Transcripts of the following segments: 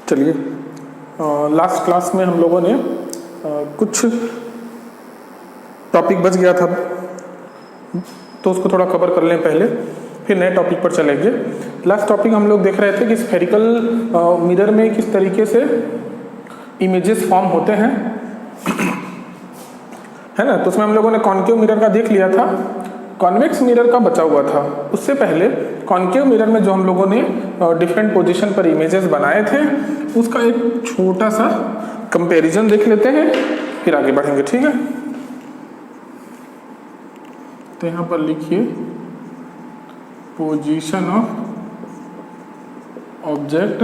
चलिए, last class में हम लोगों ने कुछ टॉपिक बच गया था तो उसको थोड़ा कवर कर लें पहले, फिर नए टॉपिक पर चलेंगे। लास्ट टॉपिक हम लोग देख रहे थे कि स्फेरिकल मिरर में किस तरीके से इमेजेस फॉर्म होते हैं, है ना। तो उसमें हम लोगों ने कॉन्केव मिरर का देख लिया था, कॉन्वेक्स मिरर का बचा हुआ था। उससे पहले कॉन्केव मिरर में जो हम लोगों ने डिफरेंट पोजीशन पर इमेजेस बनाए थे उसका एक छोटा सा कंपैरिजन देख लेते हैं, फिर आगे बढ़ेंगे, ठीक है। तो यहाँ पर लिखिए position of object,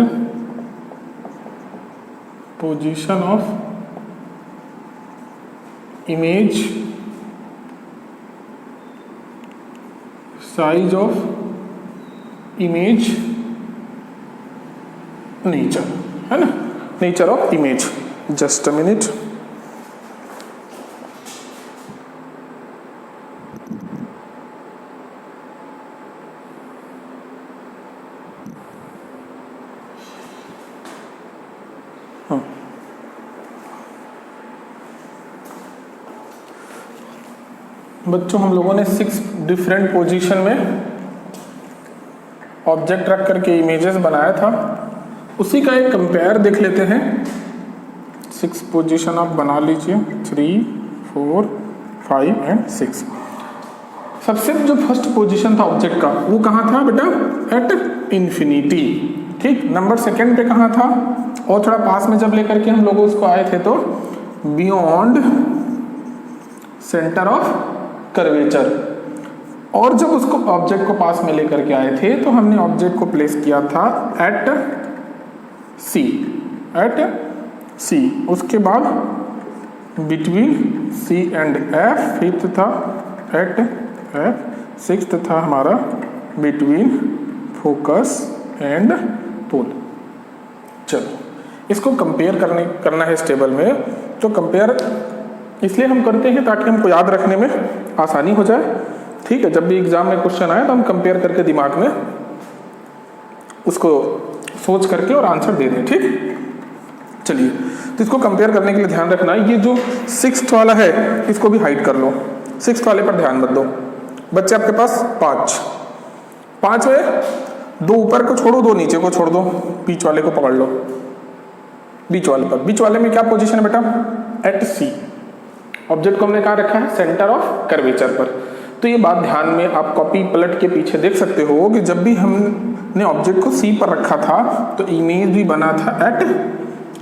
position of image, size of image, nature, है ना, nature of image. Just a minute. बच्चों, हम लोगों ने 6 डिफरेंट पोजीशन में ऑब्जेक्ट रख करके इमेजेस बनाया था, उसी का एक कंपेयर देख लेते हैं। 6 पोजीशन आप बना लीजिए, 3, 4, 5 एंड 6। सबसे जो फर्स्ट पोजीशन था ऑब्जेक्ट का वो कहाँ था बेटा? एट इन्फिनिटी, ठीक। नंबर सेकंड पे कहाँ था? और थोड़ा पास में जब लेकर के हम लोग उसको आए थे तो बियॉन्ड सेंटर ऑफ कर्वेचर। और जब उसको ऑब्जेक्ट को पास में लेकर के आए थे तो हमने ऑब्जेक्ट को प्लेस किया था एट सी, एट सी। उसके बाद between C and F, fifth था एट एफ, सिक्स्थ था हमारा बिटवीन फोकस एंड पोल। चलो, इसको कंपेयर करना है इस टेबल में। तो कंपेयर इसलिए हम करते हैं ताकि हमको याद रखने में आसानी हो जाए, ठीक है। जब भी एग्जाम में क्वेश्चन आए तो हम कंपेयर करके दिमाग में उसको सोच करके और आंसर दे दें, ठीक। चलिए, तो इसको कंपेयर करने के लिए ध्यान रखना, ये जो 6th वाला है इसको भी हाइड कर लो। 6th वाले पर ध्यान मत दो। बच्चे आपके पास 5 में 2 ऊपर को छोड़ो, 2 नीचे को छोड़ दो, बीच वाले को पकड़ लो। बीच वाले पर, बीच वाले में क्या पोजीशन है बेटा? एट सी। ऑब्जेक्ट को हमने कहाँ रखा है? सेंटर ऑफ कर्वेचर पर। तो ये बात ध्यान में आप कॉपी पलट के पीछे देख सकते हो कि जब भी हमने ऑब्जेक्ट को सी पर रखा था तो इमेज भी बना था एट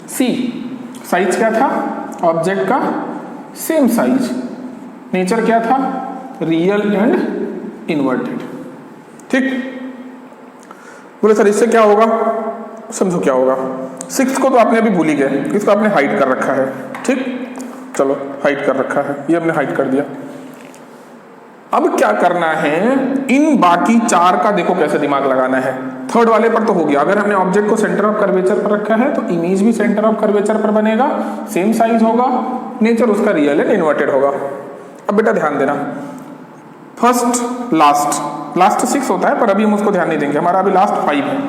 सी। साइज क्या था ऑब्जेक्ट का? Same size. नेचर क्या था? रियल एंड इन्वर्टेड, ठीक। बोले सर इससे क्या होगा? समझो क्या होगा। 6 को तो आपने अभी भूल ही गए, इसको आपने हाइड कर रखा है, ठीक। चलो, हाइड कर रखा है, ये हमने हाइड कर दिया। अब क्या करना है? इन बाकी 4 का देखो कैसे दिमाग लगाना है। 3rd वाले पर तो हो गया, अगर हमने ऑब्जेक्ट को सेंटर ऑफ कर्वेचर पर रखा है तो इमेज भी सेंटर ऑफ कर्वेचर पर बनेगा, सेम साइज होगा, नेचर उसका रियल एंड इन्वर्टेड होगा। अब बेटा ध्यान देना, फर्स्ट लास्ट 6 होता है पर अभी हम उसको ध्यान नहीं देंगे, हमारा अभी लास्ट 5 है।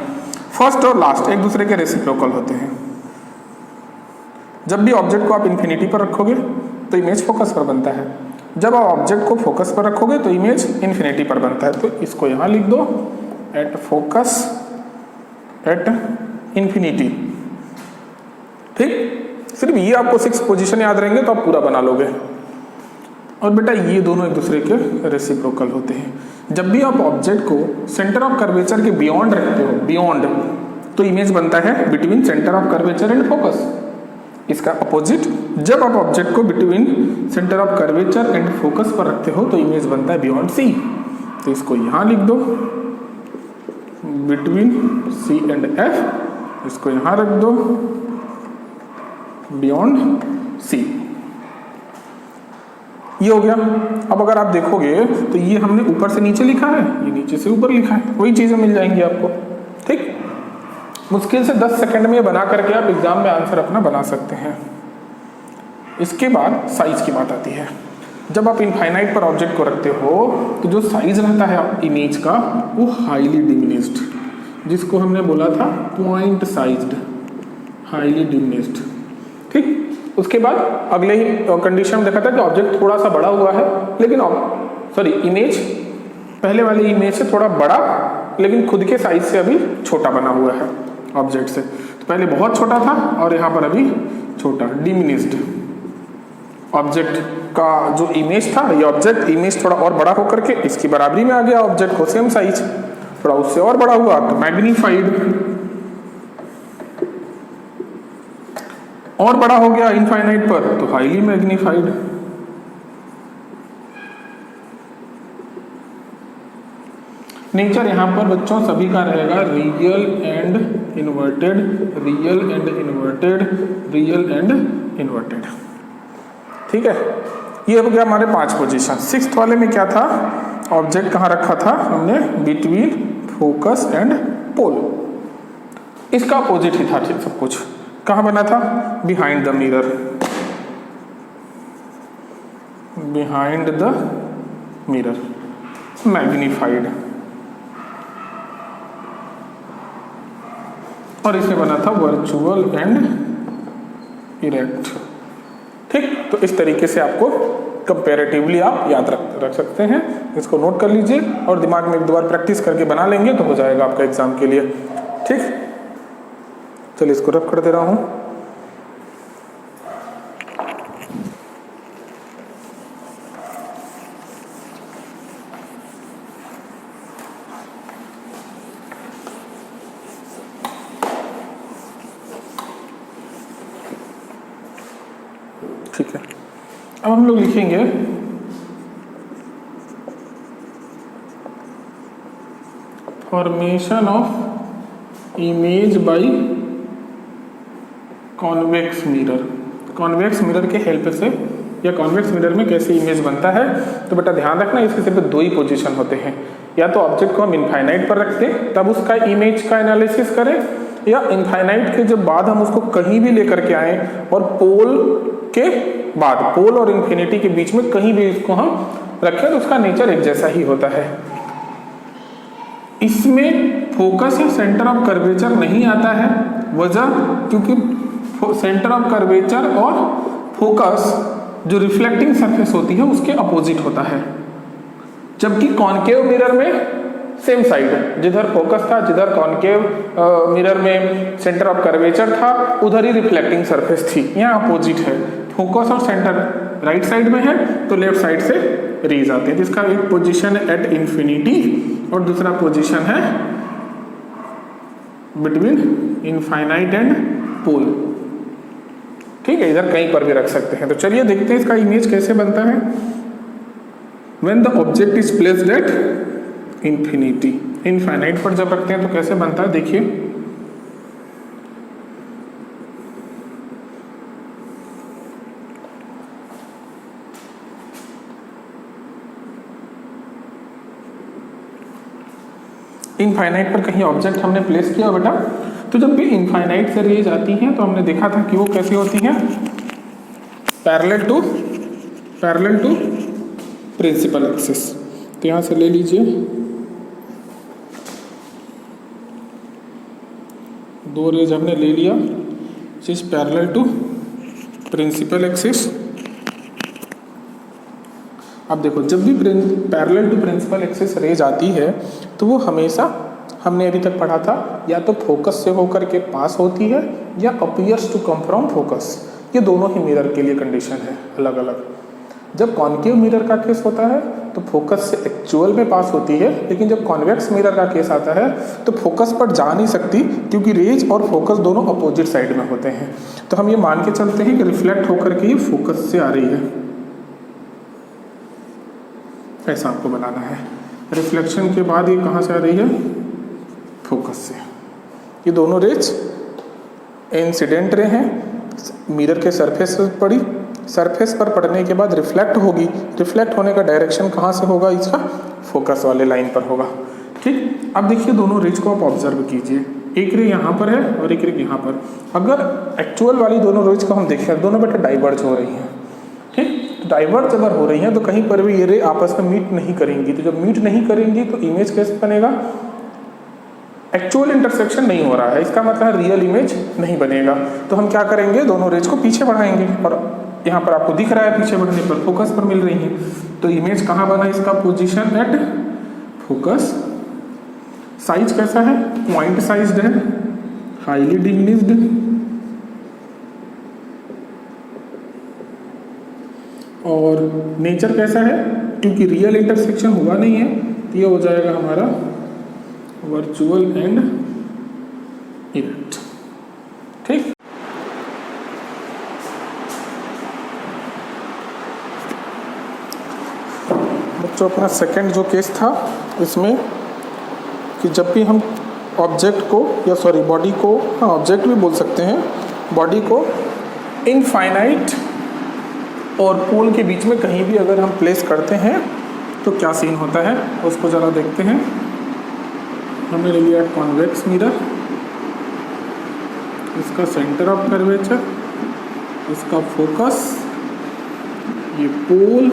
फर्स्ट और लास्ट एक दूसरे के रेसिप्रोकल होते हैं। जब भी ऑब्जेक्ट को आप इन्फिनिटी पर रखोगे तो इमेज फोकस पर बनता है, जब आप ऑब्जेक्ट को फोकस पर रखोगे तो इमेज इन्फिनिटी पर बनता है। तो इसको यहाँ लिख दो, एट फोकस एट इन्फिनिटी, ठीक। सिर्फ ये आपको 6 पोजीशन याद रहेंगे तो आप पूरा बना लोगे। और बेटा ये दोनों एक दूसरे के रेसिप्रोकल होते हैं। जब भी आप ऑब्जेक्ट को सेंटर ऑफ कर्वेचर के बियॉन्ड रखते हो, बियॉन्ड, तो इमेज बनता है between centre of curvature and focus. इसका अपोजिट, जब आप ऑब्जेक्ट को between centre of curvature and focus पर रखते हो तो इमेज बनता है बियॉन्ड सी। तो इसको यहां लिख दो, बिटवीन सी एंड एफ, इसको यहां रख दो, बियॉन्ड सी। ये हो गया। अब अगर आप देखोगे तो ये हमने ऊपर से नीचे लिखा है, ये नीचे से ऊपर लिखा है, वही चीजें मिल जाएंगी आपको, ठीक। मुश्किल से 10 सेकंड में बना करके आप एग्जाम में आंसर अपना बना सकते हैं। इसके बाद साइज की बात आती है। जब आप इनफाइनाइट पर ऑब्जेक्ट को रखते हो तो जो साइज रहता है इमेज का वो हाईली डिमिनिश्ड, जिसको हमने बोला था पॉइंट साइज्ड, हाईली डिमिनिश्ड। ठीक, उसके बाद अगले ही कंडीशन में देखा था कि ऑब्जेक्ट थोड़ा सा बड़ा हुआ है, लेकिन इमेज पहले वाली इमेज से थोड़ा बड़ा, लेकिन खुद के साइज से अभी छोटा बना हुआ है ऑब्जेक्ट से। तो पहले बहुत छोटा था और यहाँ पर अभी छोटा, डिमिनिश्ड। ऑब्जेक्ट का जो इमेज था, ये ऑब्जेक्ट इमेज थोड़ा और बड़ा होकर के इसकी बराबरी में आ गया, ऑब्जेक्ट को सेम साइज, थोड़ा उससे और बड़ा हुआ तो मैग्नीफाइड, और बड़ा हो गया इनफाइनाइट पर तो हाईली मैग्नीफाइड। नेचर यहाँ पर बच्चों सभी का रहेगा real and inverted, real and inverted, real and inverted. ठीक है, ये हो गया हमारे 5 पोजीशन। 6th वाले में क्या था, ऑब्जेक्ट कहाँ रखा था हमने, बिटवीन फोकस एंड पोल। इसका अपोजिट ही था सब कुछ। कहाँ बना था, behind the mirror, behind the mirror, magnified. और इसे बना था वर्चुअल एंड इरेक्ट। ठीक, तो इस तरीके से आपको कंपैरेटिवली आप याद रख सकते हैं। इसको नोट कर लीजिए और दिमाग में एक दो बार प्रैक्टिस करके बना लेंगे तो हो जाएगा आपका एग्जाम के लिए। ठीक, चलिए इसको रब कर दे रहा हूं। ठीक है, अब हम लोग लिखेंगे formation of image by convex mirror. Convex mirror के हेल्प से या कॉन्वेक्स मिरर में कैसे इमेज बनता है, तो बेटा ध्यान रखना इसके सिर्फ 2 ही पोजीशन होते हैं। या तो ऑब्जेक्ट को हम इनफाइनाइट पर रखते हैं तब उसका इमेज का एनालिसिस करें, या इनफाइनाइट के जब बाद हम उसको कहीं भी लेकर के आए और पोल के बाद, पोल और इन्फिनिटी के बीच में कहीं भी इसको हम रखें तो उसका नेचर एक जैसा ही होता है। इसमें फोकस या सेंटर ऑफ कर्वेचर नहीं आता है, वजह क्योंकि सेंटर ऑफ कर्वेचर और फोकस जो रिफ्लेक्टिंग सरफेस होती है उसके अपोजिट होता है, जबकि कॉनकेव मिरर में सेम साइड, जिधर फोकस था, जिधर कॉनकेव मिरर में सेंटर ऑफ कर्वेचर था, उधर ही रिफ्लेक्टिंग सरफेस थी। यहाँ अपोजिट है, फोकस और सेंटर राइट साइड में है तो लेफ्ट साइड से रेज आते हैं, जिसका एक पोजीशन है एट इन्फिनिटी और दूसरा पोजीशन है बिटवीन इनफाइनाइट एंड पोल। ठीक है, इधर कहीं पर भी रख सकते हैं। तो चलिए देखते हैं इसका इमेज कैसे बनता है। When the object is placed at infinity, infinite पर जब रखते हैं तो कैसे बनता है, देखिए इनफाइनाइट पर कहीं ऑब्जेक्ट हमने प्लेस किया बेटा, तो जब भी इनफाइनाइट से रेज आती हैं तो हमने देखा था कि वो कैसी होती हैं, पैरेलल टू प्रिंसिपल एक्सिस। तो यहाँ से ले लीजिए 2 रेज हमने ले लिया, जिस पैरेलल टू प्रिंसिपल एक्सिस। अब देखो जब भी parallel to principal axis rays आती है तो वो हमेशा, हमने अभी तक पढ़ा था, या तो फोकस से होकर के पास होती है या appears to come from focus. ये दोनों ही मिरर के लिए कंडीशन है अलग अलग। जब कॉन्केव मिरर का केस होता है तो फोकस से एक्चुअल में पास होती है, लेकिन जब कॉन्वेक्स मिरर का केस आता है तो फोकस पर जा नहीं सकती क्योंकि रेज और फोकस दोनों अपोजिट साइड में होते हैं। तो हम ये मान के चलते हैं कि रिफ्लेक्ट होकर के ये फोकस से आ रही है, ऐसा आपको बनाना है। रिफ्लेक्शन के बाद ये कहाँ से आ रही है, फोकस से। ये दोनों रेज इंसिडेंट रे हैं, मिरर के सरफेस पर पड़ी, सरफेस पर पड़ने के बाद रिफ्लेक्ट होगी, रिफ्लेक्ट होने का डायरेक्शन कहाँ से होगा, इसका फोकस वाले लाइन पर होगा। ठीक, अब देखिए दोनों रेज को आप ऑब्जर्व कीजिए, एक रे यहाँ पर है और एक रे यहाँ पर। अगर एक्चुअल वाली दोनों रेज को हम देखें, दोनों बेटे डाइवर्ज हो रही हैं। ठीक, डाइवर्ज अगर हो रही हैं तो कहीं पर भी ये रे आपस में मीट नहीं करेंगी। तो जब मीट नहीं करेंगी तो इमेज कैसे बनेगा, एक्चुअल इंटरसेक्शन नहीं हो रहा है, इसका मतलब रियल इमेज नहीं बनेगा। तो हम क्या करेंगे, दोनों रेज को पीछे बढ़ाएंगे और यहाँ पर आपको दिख रहा है पीछे बढ़ने पर फोकस पर मिल रही है। तो इमेज कहाँ बना इसका, पोजीशन एट फोकस। साइज कैसा है, पॉइंट साइज्ड है, हाईली डिमिनिश्ड, और नेचर कैसा है, क्योंकि रियल इंटरसेक्शन हुआ नहीं है तो ये हो जाएगा हमारा वर्चुअल एंड इरेक्ट। ठीक, बच्चों अपना सेकंड जो केस था इसमें कि जब भी हम ऑब्जेक्ट को या सॉरी बॉडी को, हाँ ऑब्जेक्ट भी बोल सकते हैं, बॉडी को इनफाइनाइट और पोल के बीच में कहीं भी अगर हम प्लेस करते हैं तो क्या सीन होता है उसको ज़रा देखते हैं। हमने ले लिया कॉन्वेक्स मिरर, इसका सेंटर ऑफ कर्वेचर, इसका फोकस, ये पोल,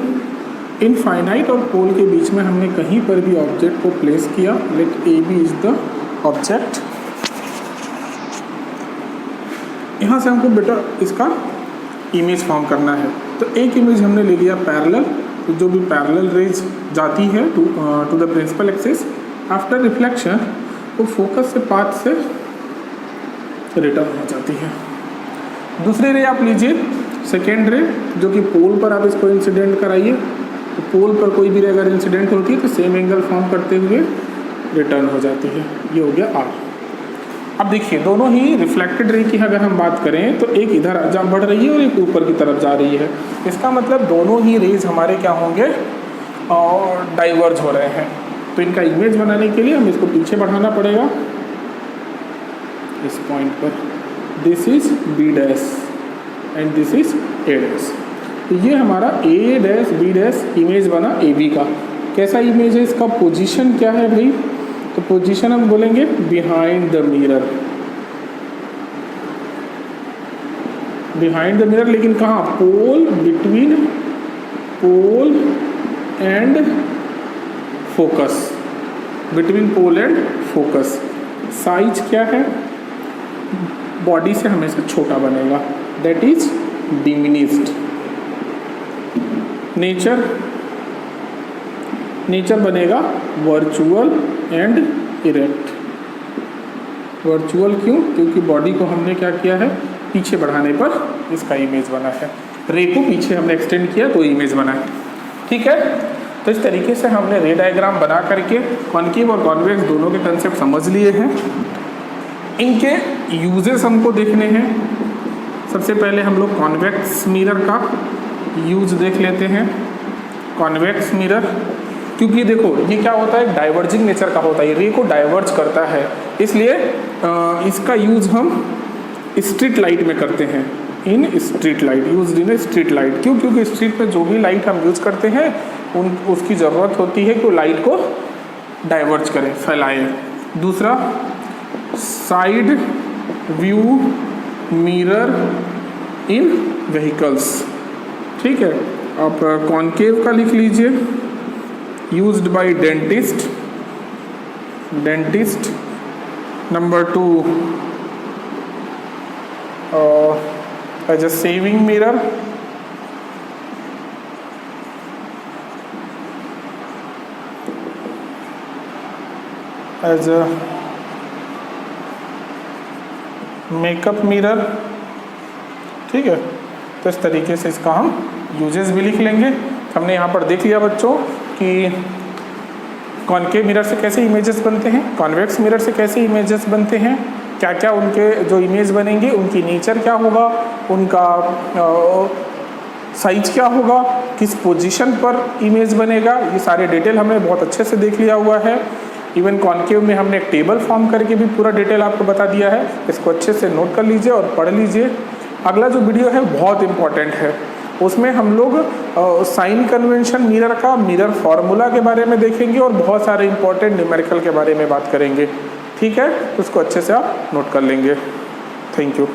इनफाइनाइट और पोल के बीच में हमने कहीं पर भी ऑब्जेक्ट को प्लेस किया। Let A B is the object. यहाँ से हमको बेटा इसका इमेज फॉर्म करना है। तो एक इमेज हमने ले लिया पैरेलल, तो जो भी पैरेलल रेज जाती है to the principal axis, after reflection वो फोकस से पाथ से रिटर्न हो जाती है। दूसरी रे आप लीजिए, सेकेंड रे, जो कि पोल पर आप इसको इंसिडेंट कराइए। तो पोल पर कोई भी रे अगर इंसिडेंट होती है तो सेम एंगल फॉर्म करते हुए रिटर्न हो जाती है। ये हो गया आर। अब देखिए दोनों ही रिफ्लेक्टेड रे की अगर हम बात करें तो एक इधर जा बढ़ रही है और एक ऊपर की तरफ जा रही है। इसका मतलब दोनों ही रेज हमारे क्या होंगे, और डाइवर्ज हो रहे हैं। तो इनका इमेज बनाने के लिए हमें इसको पीछे बढ़ाना पड़ेगा इस पॉइंट पर। This is B dash and this is A dash. तो ये हमारा A dash B dash image बना ए बी का। कैसा इमेज है, इसका पोजीशन क्या है भाई, तो पोजीशन हम बोलेंगे behind the mirror, behind the mirror. लेकिन कहाँ, pole, between pole and focus, between pole and focus. Size क्या है, बॉडी से हमेशा छोटा बनेगा, that is diminished. Nature, nature बनेगा वर्चुअल एंड इरेक्ट। वर्चुअल क्यों, क्योंकि बॉडी को हमने क्या किया है, पीछे बढ़ाने पर इसका इमेज बना है। रे को पीछे हमने एक्सटेंड किया तो इमेज बना है। ठीक है, तो इस तरीके से हमने रे डायग्राम बना करके कॉन्केव और कॉन्वेक्स दोनों के कंसेप्ट समझ लिए हैं। इनके यूजेस हमको देखने हैं। सबसे पहले हम लोग कॉन्वेक्स मिरर का यूज देख लेते हैं। कॉन्वेक्स मिरर, क्योंकि देखो ये क्या होता है, डाइवर्जिंग नेचर का होता है, ये रे को डाइवर्ज करता है, इसलिए इसका यूज हम स्ट्रीट लाइट में करते हैं। In street light, use in street light. क्यों, क्योंकि स्ट्रीट में जो भी लाइट हम यूज करते हैं उसकी ज़रूरत होती है कि वो लाइट को डाइवर्ज करें, फैलाए। दूसरा, side view mirror in vehicles. ठीक है, आप कॉन्केव का लिख लीजिए, used by dentist, dentist. Number 2, as a shaving mirror, as a makeup mirror. ठीक है, तो इस तरीके से इसका हम यूजेस भी लिख लेंगे। हमने यहाँ पर देख लिया बच्चों कि कॉन्केव मिरर से कैसे इमेजेस बनते हैं, कॉन्वेक्स मिरर से कैसे इमेजेस बनते हैं, क्या क्या उनके जो इमेज बनेंगे उनकी नेचर क्या होगा, उनका साइज क्या होगा, किस पोजीशन पर इमेज बनेगा, ये सारे डिटेल हमने बहुत अच्छे से देख लिया हुआ है। इवन कॉन्केव में हमने एक टेबल फॉर्म करके भी पूरा डिटेल आपको बता दिया है। इसको अच्छे से नोट कर लीजिए और पढ़ लीजिए। अगला जो वीडियो है बहुत इम्पॉर्टेंट है, उसमें हम लोग साइन कन्वेंशन मिरर का मिरर फार्मूला के बारे में देखेंगे और बहुत सारे इंपॉर्टेंट न्यूमेरिकल के बारे में बात करेंगे। ठीक है, तो उसको अच्छे से आप नोट कर लेंगे। Thank you.